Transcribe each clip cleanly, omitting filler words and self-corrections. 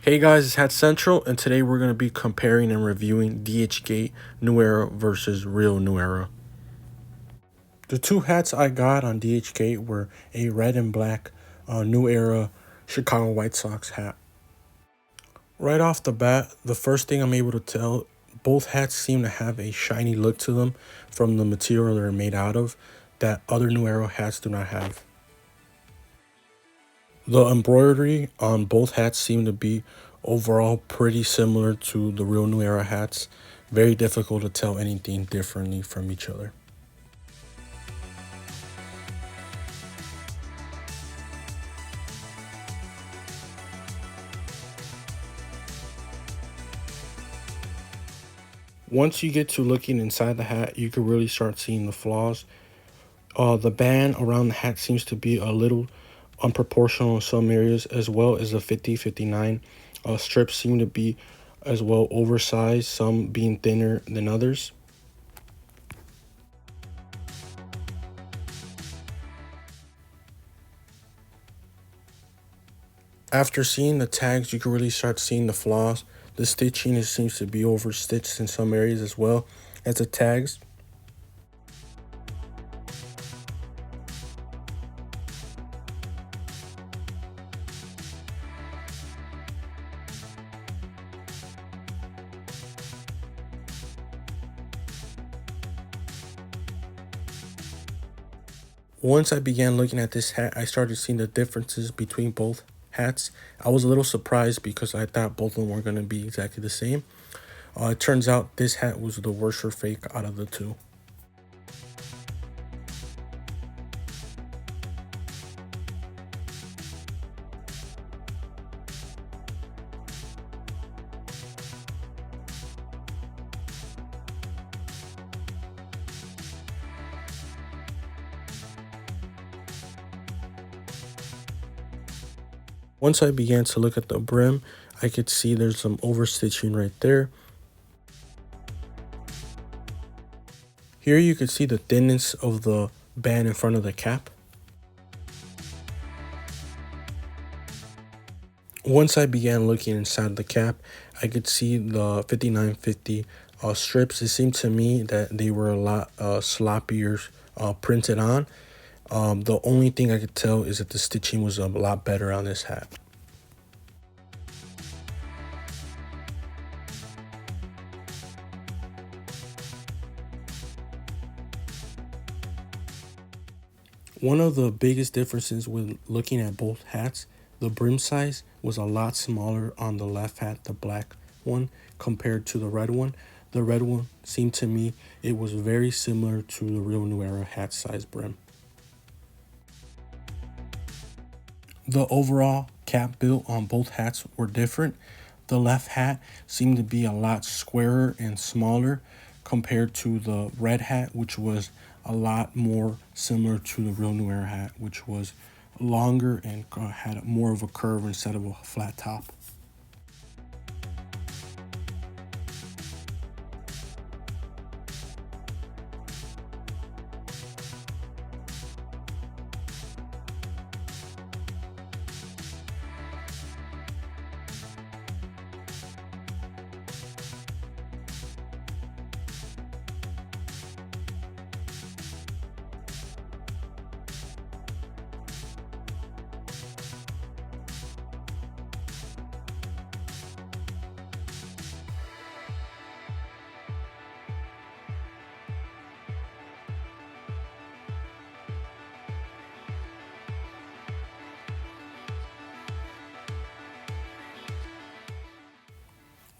Hey guys, it's Hat Central, and today we're going to be comparing and reviewing DHgate New Era versus Real New Era. The two hats I got on DHgate were a red and black New Era Chicago White Sox hat. Right off the bat, the first thing I'm able to tell, both hats seem to have a shiny look to them from the material they're made out of that other New Era hats do not have. The embroidery on both hats seem to be overall pretty similar to the Real New Era hats. Very difficult to tell anything differently from each other. Once you get to looking inside the hat, you can really start seeing the flaws. The band around the hat seems to be a little unproportional in some areas, as well as the 50-59 strips seem to be as well oversized, some being thinner than others. After seeing the tags, you can really start seeing the flaws. The stitching seems to be overstitched in some areas as well as the tags. Once I began looking at this hat, I started seeing the differences between both hats. I was a little surprised because I thought both of them were going to be exactly the same. It turns out this hat was the worst for fake out of the two. Once I began to look at the brim, I could see there's some overstitching right there. Here you could see the thinness of the band in front of the cap. Once I began looking inside the cap, I could see the 5950 strips. It seemed to me that they were a lot sloppier printed on. The only thing I could tell is that the stitching was a lot better on this hat. One of the biggest differences when looking at both hats, the brim size was a lot smaller on the left hat, the black one, compared to the red one. The red one seemed to me it was very similar to the Real New Era hat size brim. The overall cap build on both hats were different. The left hat seemed to be a lot squarer and smaller compared to the red hat, which was a lot more similar to the Real New Era hat, which was longer and had more of a curve instead of a flat top.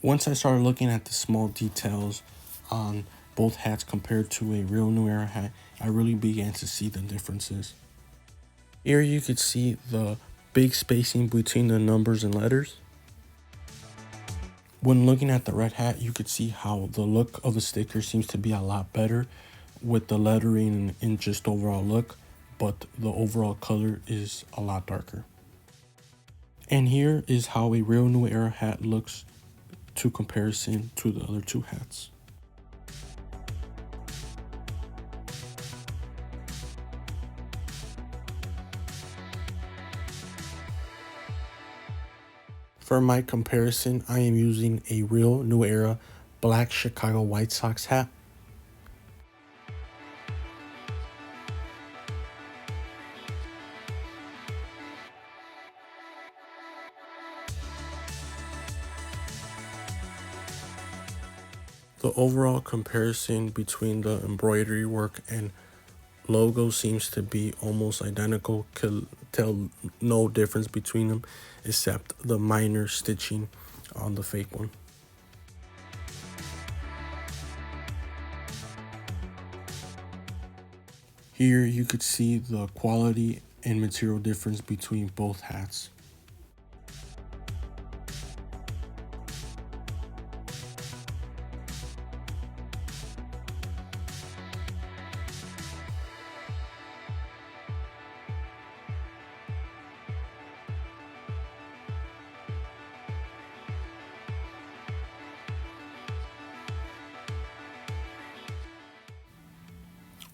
Once I started looking at the small details on both hats compared to a Real New Era hat, I really began to see the differences. Here you could see the big spacing between the numbers and letters. When looking at the red hat, you could see how the look of the sticker seems to be a lot better with the lettering and just overall look, but the overall color is a lot darker. And here is how a Real New Era hat looks to comparison to the other two hats. For my comparison, I am using a real New Era black Chicago White Sox hat. The overall comparison between the embroidery work and logo seems to be almost identical. Could tell no difference between them except the minor stitching on the fake one. Here you could see the quality and material difference between both hats.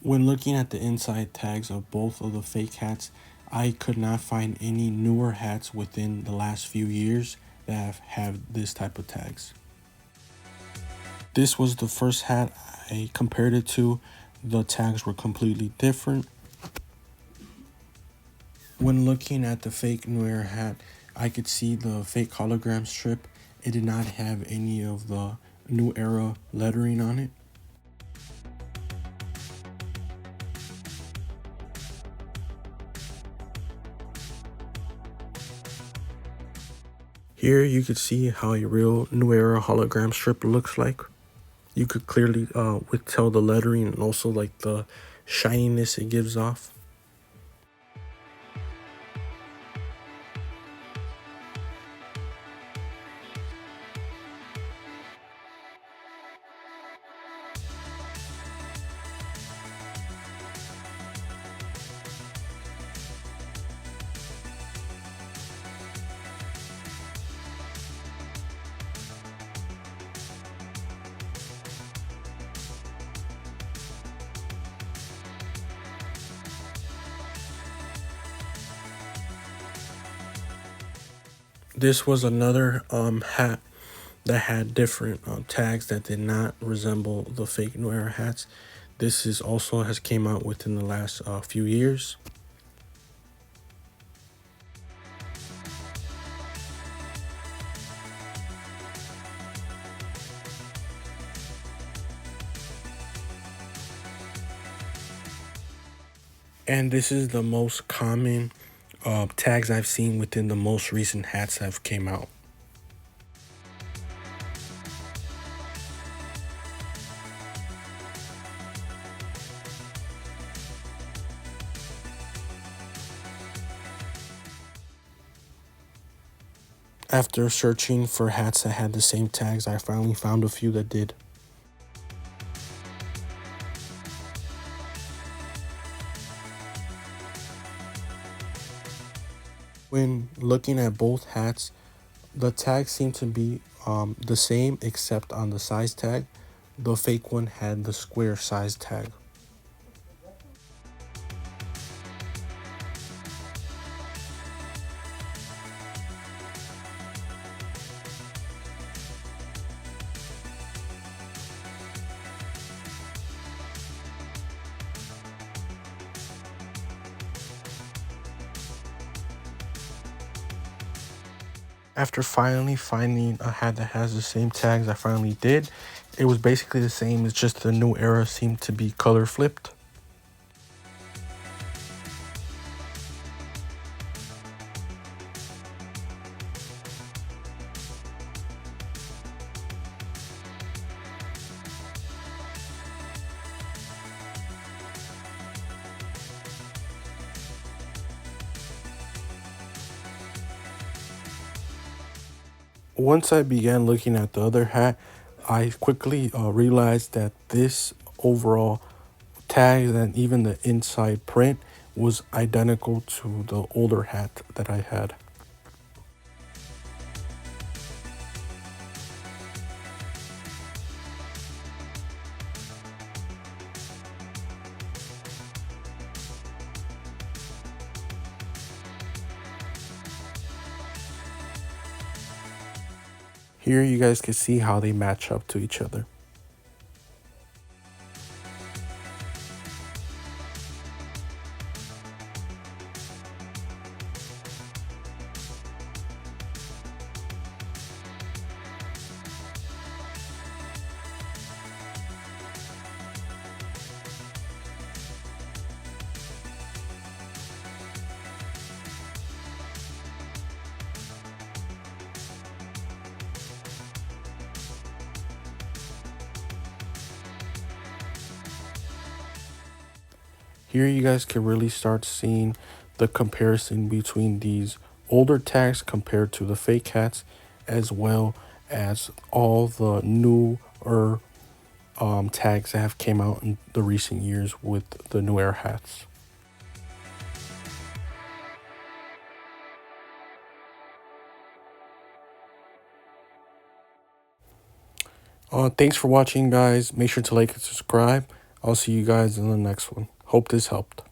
When looking at the inside tags of both of the fake hats, I could not find any newer hats within the last few years that have this type of tags. This was the first hat I compared it to. The tags were completely different. When looking at the fake New Era hat, I could see the fake hologram strip. It did not have any of the New Era lettering on it. Here you could see how a real New Era hologram strip looks like. You could clearly tell the lettering and also like the shininess it gives off. This was another hat that had different tags that did not resemble the fake New Era hats. This is also has came out within the last few years. And this is the most common tags I've seen within the most recent hats that have came out. After searching for hats that had the same tags, I finally found a few that did. When looking at both hats, the tags seem to be the same except on the size tag. The fake one had the square size tag. After finally finding a hat that has the same tags I finally did, it was basically the same. It's just the New Era seemed to be color flipped. Once I began looking at the other hat, I quickly realized that this overall tag and even the inside print was identical to the older hat that I had. Here you guys can see how they match up to each other. Here you guys can really start seeing the comparison between these older tags compared to the fake hats, as well as all the newer tags that have came out in the recent years with the New Era hats. Thanks for watching, guys. Make sure to like and subscribe. I'll see you guys in the next one. Hope this helped.